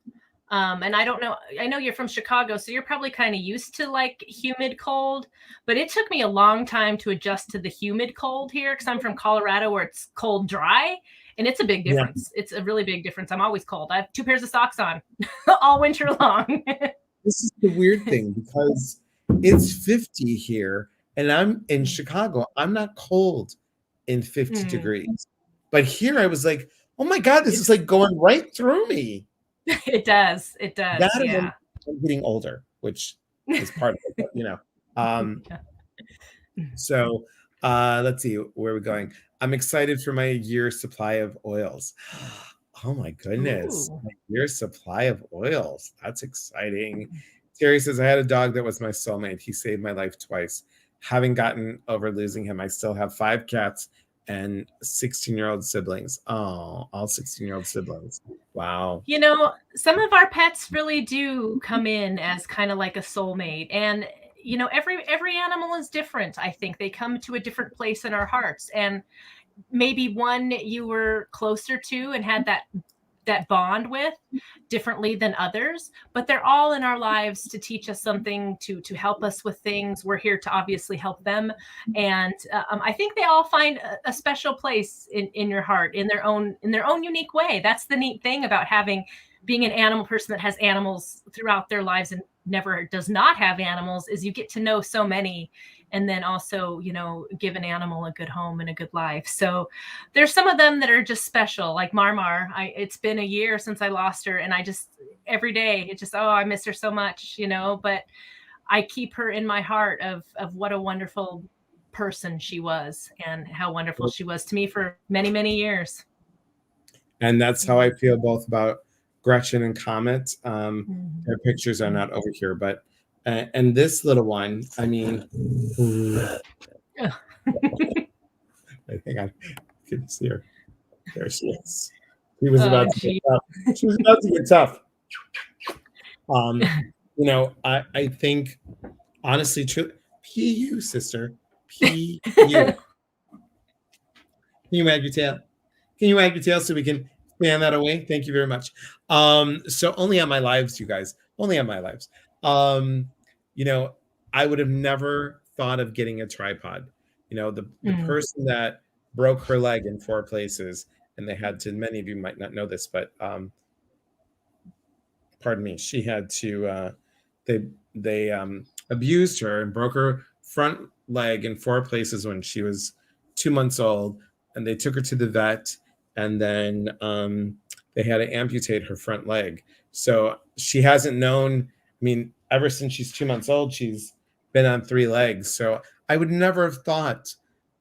And I don't know, I know you're from Chicago, so you're probably kind of used to like humid cold, but it took me a long time to adjust to the humid cold here, because I'm from Colorado where it's cold dry, and it's a big difference. Yeah. It's a really big difference. I'm always cold. I have 2 pairs of socks on all winter long. This is the weird thing, because it's 50 here and I'm in Chicago. I'm not cold in 50 degrees, but here I was like, oh my God, this is like going right through me. It does. Yeah. I'm getting older, which is part of it, you know. So let's see, where are we going? I'm excited for my year's supply of oils. Oh my goodness. My year's supply of oils. That's exciting. Terry says, I had a dog that was my soulmate. He saved my life twice. Having gotten over losing him, I still have 5 cats and 16-year-old siblings. Oh, all 16-year-old siblings. Wow. You know, some of our pets really do come in as kind of like a soulmate. And, you know, every animal is different. I think they come to a different place in our hearts. And maybe one you were closer to and had that bond with differently than others, but they're all in our lives to teach us something, to help us with things. We're here to obviously help them. And I think they all find a special place in your heart in their own unique way. That's the neat thing about being an animal person that has animals throughout their lives and never does not have animals, is you get to know so many, and then also, you know, give an animal a good home and a good life. So there's some of them that are just special, like Marmar. It's been a year since I lost her, and I just, every day, it just, I miss her so much, you know, but I keep her in my heart of what a wonderful person she was, and how wonderful she was to me for many, many years. And that's how I feel both about Gretchen and Comet. Their pictures are not over here, but and this little one, I mean, hang on, can see her. There she is. She was about to get tough. She was about to get tough. You know, I think, honestly, P.U. sister, P.U. Can you wag your tail? Can you wag your tail so we can fan that away? Thank you very much. So only on my lives, you guys, only on my lives. You know, I would have never thought of getting a tripod. You know, the person that broke her leg in 4 places, and they had to, many of you might not know this, but pardon me, she had to, they abused her and broke her front leg in 4 places when she was 2 months old, and they took her to the vet, and then they had to amputate her front leg. So she hasn't known, I mean, ever since she's 2 months old, she's been on 3 legs. So I would never have thought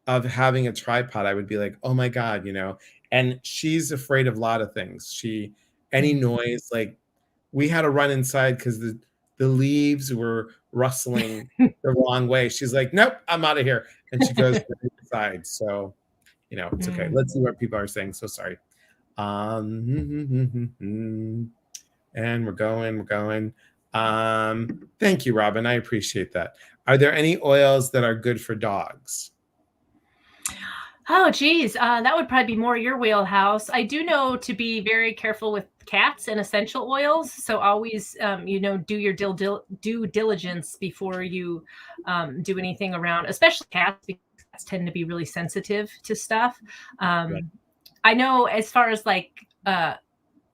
of having a tripod. I would be like, oh my God, you know, and she's afraid of a lot of things. Any noise, like we had to run inside because the leaves were rustling the wrong way. She's like, nope, I'm out of here. And she goes to the side. So, it's okay. Let's see what people are saying. So sorry. And we're going. Thank you, Robin. I appreciate that. Are there any oils that are good for dogs? Oh, geez. That would probably be more your wheelhouse. I do know to be very careful with cats and essential oils. So always, do your due diligence before you do anything around, especially cats, because cats tend to be really sensitive to stuff. Right. I know as far as like, what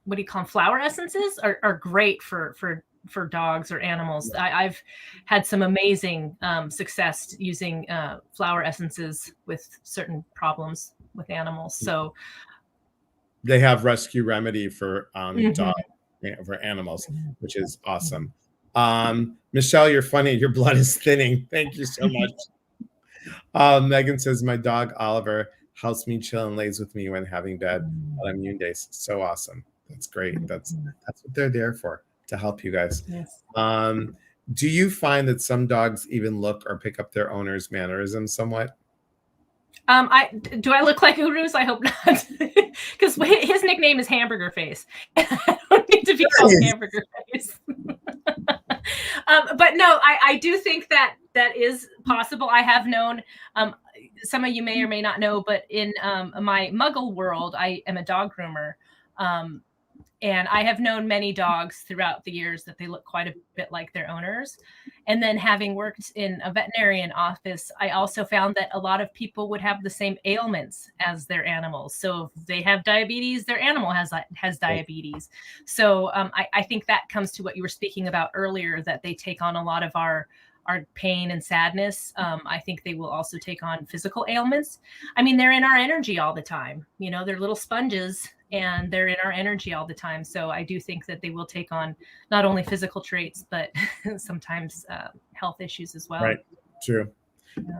do you call them? Flower essences are great for dogs or animals. I've had some amazing success using flower essences with certain problems with animals. So they have rescue remedy for dog for animals, which is awesome. Michelle, you're funny. Your blood is thinning. Thank you so much. Megan says my dog Oliver helps me chill and lays with me when having bed on immune days. So awesome. That's great. That's what they're there for, to help you guys. Yes. Do you find that some dogs even look or pick up their owner's mannerisms somewhat? Do I look like Uruz? I hope not, because his nickname is Hamburger Face. I don't need to be called Hamburger Face. But no, I do think that is possible. I have known, some of you may or may not know, but in my Muggle world, I am a dog groomer. And I have known many dogs throughout the years that they look quite a bit like their owners. And then having worked in a veterinarian office, I also found that a lot of people would have the same ailments as their animals. So if they have diabetes, their animal has diabetes. So I think that comes to what you were speaking about earlier, that they take on a lot of our pain and sadness. I think they will also take on physical ailments. I mean, they're in our energy all the time. They're little sponges, and they're in our energy all the time. So I do think that they will take on not only physical traits, but sometimes health issues as well. Right. True.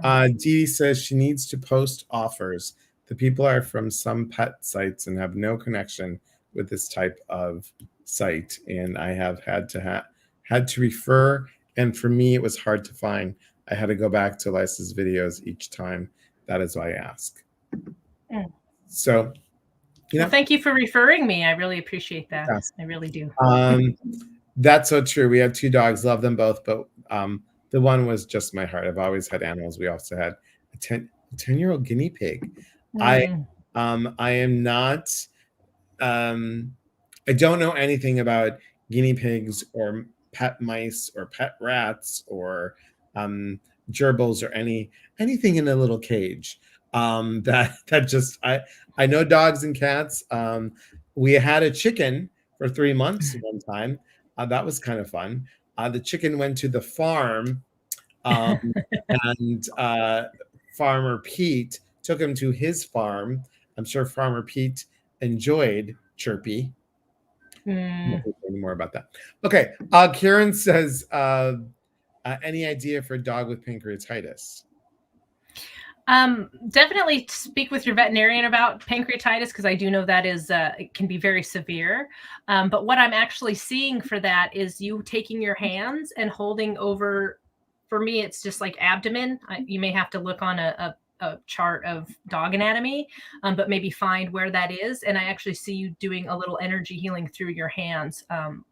Dee Dee says she needs to post offers. The people are from some pet sites and have no connection with this type of site. And I have had to refer. And for me, it was hard to find. I had to go back to Lisa's videos each time. That is why I ask. So, well, thank you for referring me. I really appreciate that. Yes. I really do. That's so true. We have 2 dogs, love them both, but the one was just my heart. I've always had animals. We also had a 10-year-old guinea pig. I am not. I don't know anything about guinea pigs or pet mice or pet rats or gerbils or anything in a little cage. That just I know dogs and cats. We had a chicken for 3 months one time. That was kind of fun. The chicken went to the farm, and Farmer Pete took him to his farm. I'm sure Farmer Pete enjoyed Chirpy. Any more about that? Okay. Karen says, any idea for a dog with pancreatitis? Definitely speak with your veterinarian about pancreatitis, because I do know that it can be very severe. But what I'm actually seeing for that is you taking your hands and holding over. For me, it's just like abdomen. You may have to look on a chart of dog anatomy, but maybe find where that is. And I actually see you doing a little energy healing through your hands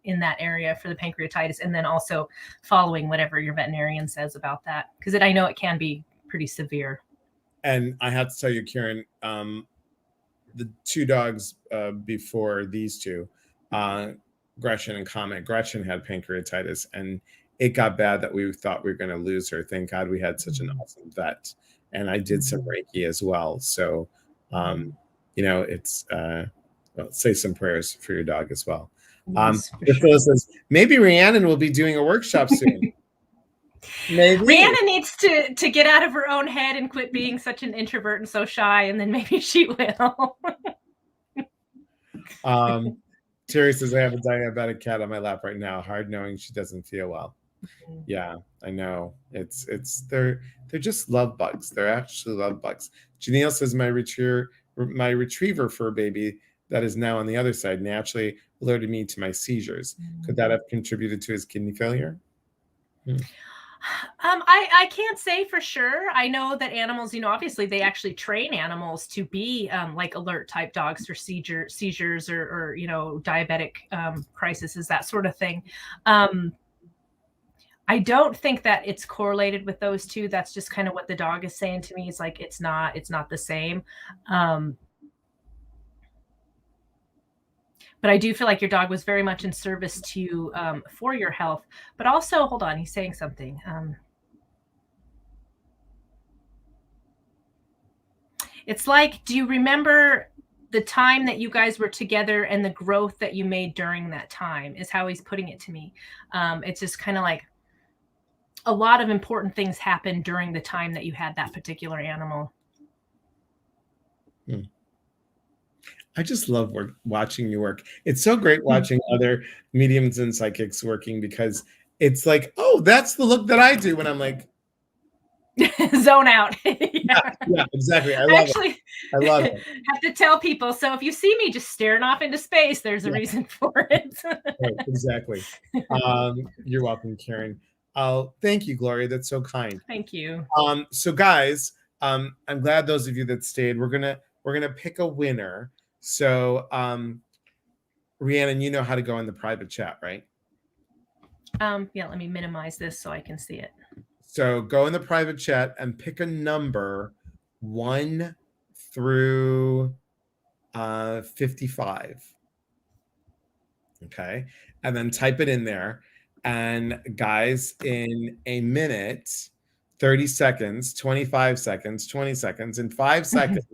in that area for the pancreatitis, and then also following whatever your veterinarian says about that, because I know it can be pretty severe. And I have to tell you, Karen, the 2 dogs before these 2, Gretchen and Comet. Gretchen had pancreatitis, and it got bad that we thought we were going to lose her. Thank God we had such an awesome vet. And I did some Reiki as well. So, it's say some prayers for your dog as well. Yes, sure. Says, maybe Rhiannon will be doing a workshop soon. Maybe. Rhiannon needs to get out of her own head and quit being such an introvert and so shy, and then maybe she will. Terry says, I have a diabetic cat on my lap right now. Hard knowing she doesn't feel well. Yeah, I know. It's they're just love bugs. They're actually love bugs. Janelle says my retriever fur baby that is now on the other side naturally alerted me to my seizures. Could that have contributed to his kidney failure? I can't say for sure. I know that animals, obviously they actually train animals to be like alert type dogs for seizures or diabetic crises, that sort of thing. I don't think that it's correlated with those two. That's just kind of what the dog is saying to me. It's like it's not the same. But I do feel like your dog was very much in service to for your health. But also, hold on, he's saying something. It's like, do you remember the time that you guys were together and the growth that you made during that time? Is how he's putting it to me. It's just kind of like a lot of important things happened during the time that you had that particular animal. I just love watching you work. It's so great watching other mediums and psychics working, because it's like, oh, that's the look that I do when I'm like, zone out. yeah, exactly. I love it. I love it. Have to tell people. So if you see me just staring off into space, there's a reason for it. Right, exactly. You're welcome, Karen. Thank you, Gloria. That's so kind. Thank you. So guys, I'm glad those of you that stayed. We're gonna pick a winner. So Rhiannon, you know how to go in the private chat, right? Yeah, let me minimize this so I can see it. So go in the private chat and pick a number 1 through 55. Okay. And then type it in there. And guys, in a minute, 30 seconds, 25 seconds, 20 seconds, and 5 seconds.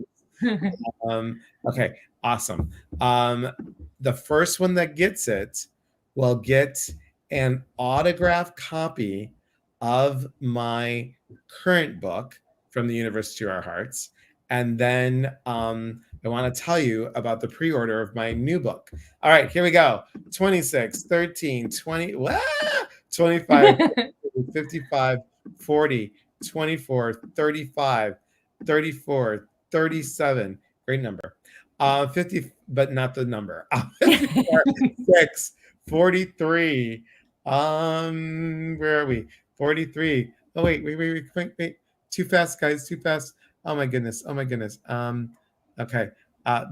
Okay, awesome. The first one that gets it will get an autographed copy of my current book, From the Universe to Our Hearts. And then I want to tell you about the pre-order of my new book. All right, here we go. 26, 13, 20, 25, 55, 40, 24, 35, 34, 37. Great number. 50, but not the number. 54, 6, 43. Where are we? 43. Oh, wait. Too fast, guys. Too fast. Oh my goodness. Okay.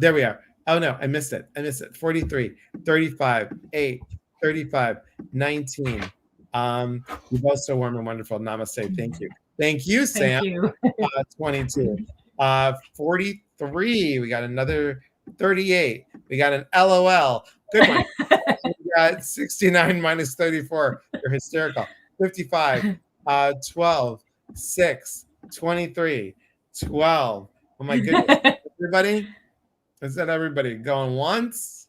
There we are. Oh no, I missed it. 43, 35, 8, 35, 19. You're both so warm and wonderful. Namaste. Thank you. Thank you, Sam. Thank you. 22. 43. We got another 38. We got an LOL. Good one. We got 69 minus 34. You're hysterical. 55. 12. 6. 23. 12. Oh my goodness. Everybody? Is that everybody going once?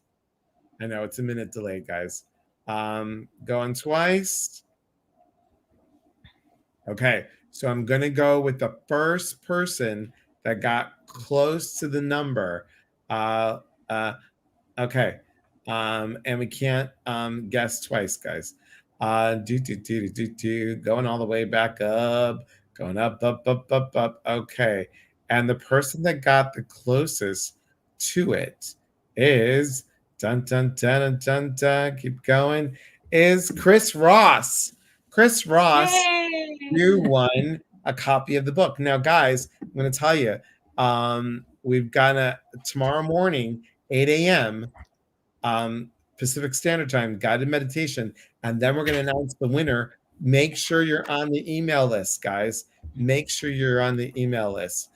I know it's a minute delayed, guys. Going twice. Okay, so I'm gonna go with the first person that got close to the number. Okay. And we can't guess twice, guys. Going all the way back up, going up. Okay. And the person that got the closest to it is dun, keep going, is Chris Ross. Chris Ross, Yay! you won a copy of the book. Now, guys, I'm going to tell you, we've got tomorrow morning, 8 a.m. Pacific Standard Time, guided meditation, and then we're going to announce the winner. Make sure you're on the email list, guys. Make sure you're on the email list.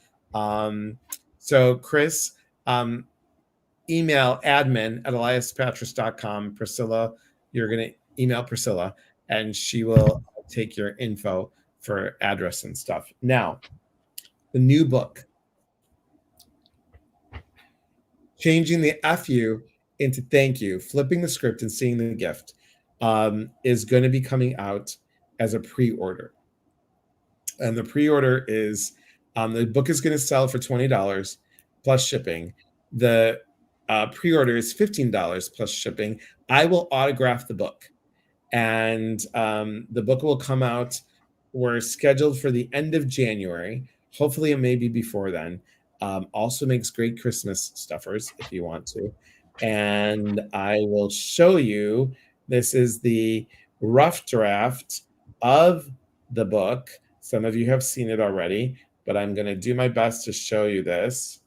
So, Chris, email admin@eliaspatris.com. Priscilla, you're going to email Priscilla, and she will take your info for address and stuff. Now, the new book, Changing the FU into Thank You, Flipping the Script and Seeing the Gift, is going to be coming out as a pre-order. And the pre-order is, the book is going to sell for $20 plus shipping. The pre-order is $15 plus shipping. I will autograph the book. And the book will come out. We're scheduled for the end of January. Hopefully it may be before then. Also makes great Christmas stuffers if you want to. and I will show you. This is the rough draft of the book. Some of you have seen it already, but I'm going to do my best to show you this.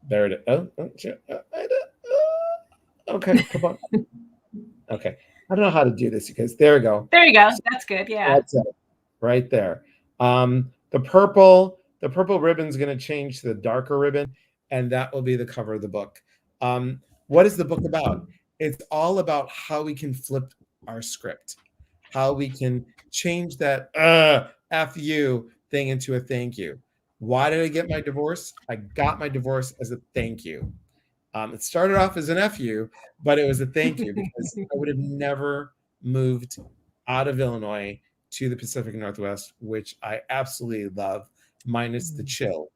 There it is. Okay, come on. Okay, I don't know how to do this because there we go. There you go. That's good. Yeah. That's it, right there. The purple ribbon is going to change to the darker ribbon, and that will be the cover of the book. What is the book about? It's all about how we can flip our script, how we can change that F you thing into a thank you. Why did I get my divorce? I got my divorce as a thank you. It started off as an FU, but it was a thank you because I would have never moved out of Illinois to the Pacific Northwest, which I absolutely love, minus the chill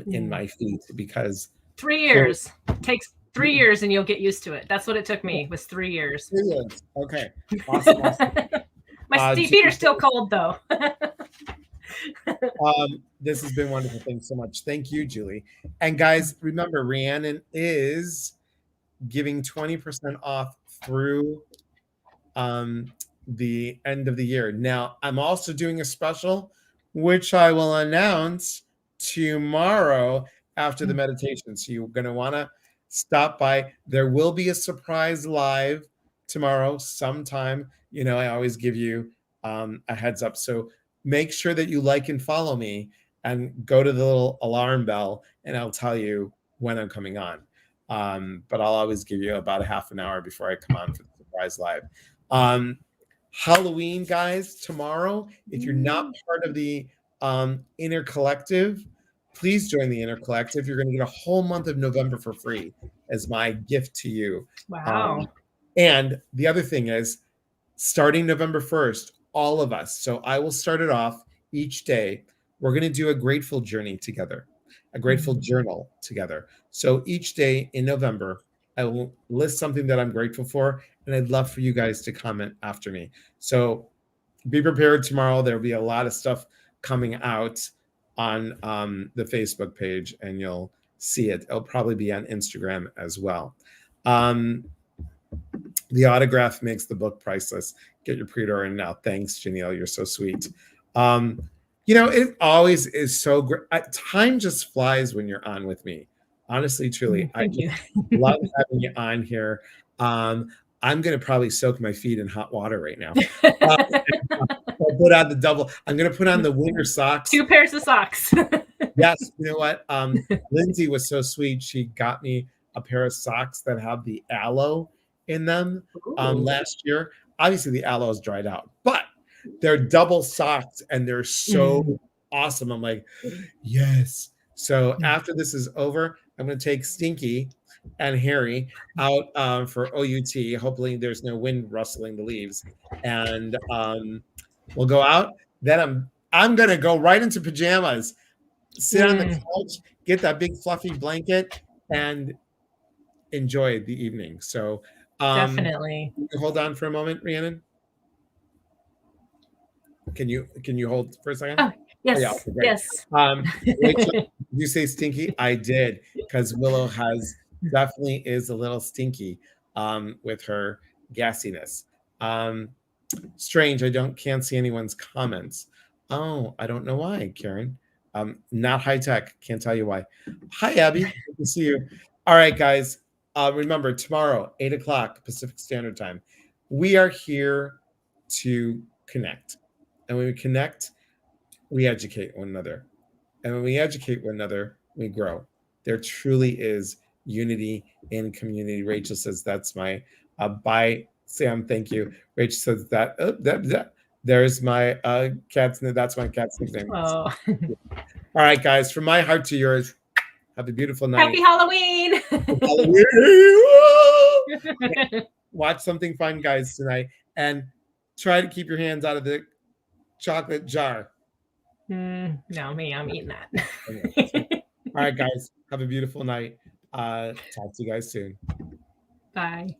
in my feet because 3 years. Takes 3 years and you'll get used to it. That's what it took me, was 3 years. 3 years. Okay. Awesome. My feet are still cold though. This has been wonderful. Thanks so much. Thank you, Julie. And guys, remember, Rhiannon is giving 20% off through the end of the year. Now, I'm also doing a special, which I will announce tomorrow after the meditation. So you're going to want to stop by. There will be a surprise live tomorrow sometime. You know, I always give you a heads up. So make sure that you like and follow me and go to the little alarm bell and I'll tell you when I'm coming on. But I'll always give you about a half an hour before I come on for the surprise live. Halloween, guys, tomorrow. If you're not part of the Inner Collective, please join the Inner Collective. You're going to get a whole month of November for free as my gift to you. Wow. And the other thing is, starting November 1st, all of us, so I will start it off each day. We're going to do a grateful journey together, a grateful journal together. So each day in November, I will list something that I'm grateful for, and I'd love for you guys to comment after me. So be prepared tomorrow. There'll be a lot of stuff coming out on the Facebook page, and you'll see it. It'll probably be on Instagram as well. The autograph makes the book priceless. Get your pre-order in now. Thanks, Janelle. You're so sweet. You know, it always is so great. Time just flies when you're on with me. Honestly, truly. Thank you. Love having you on here. I'm going to probably soak my feet in hot water right now. I'll put on the double. I'm going to put on the winter socks. 2 pairs of socks. Yes. You know what? Lindsay was so sweet. She got me a pair of socks that have the aloe in them last year. Obviously, the aloe is dried out, but they're double socks and they're so awesome. I'm like, yes. So after this is over, I'm going to take Stinky and Harry out for OUT. Hopefully, there's no wind rustling the leaves, and we'll go out. Then I'm going to go right into pajamas, sit on the couch, get that big fluffy blanket, and enjoy the evening. So definitely. Can you hold on for a moment, Rhiannon? Can you hold for a second? Oh, yes. Oh, yeah, okay, great. Yes. Rachel, did you say stinky? I did, because Willow definitely is a little stinky with her gassiness. Strange, I can't see anyone's comments. Oh, I don't know why, Karen. Not high tech. Can't tell you why. Hi, Abby. Good to see you. All right, guys. Remember, tomorrow, 8 o'clock Pacific Standard Time, we are here to connect. And when we connect, we educate one another. And when we educate one another, we grow. There truly is unity in community. Rachel says that's my bye, Sam. Thank you. Rachel says that there's my cat's name. That's my cat's nickname. Oh. All right, guys. From my heart to yours, have a beautiful night. Happy Halloween. Watch something fun, guys, tonight, and try to keep your hands out of the chocolate jar. No, me, I'm eating that. All right, guys, have a beautiful night. Talk to you guys soon. Bye.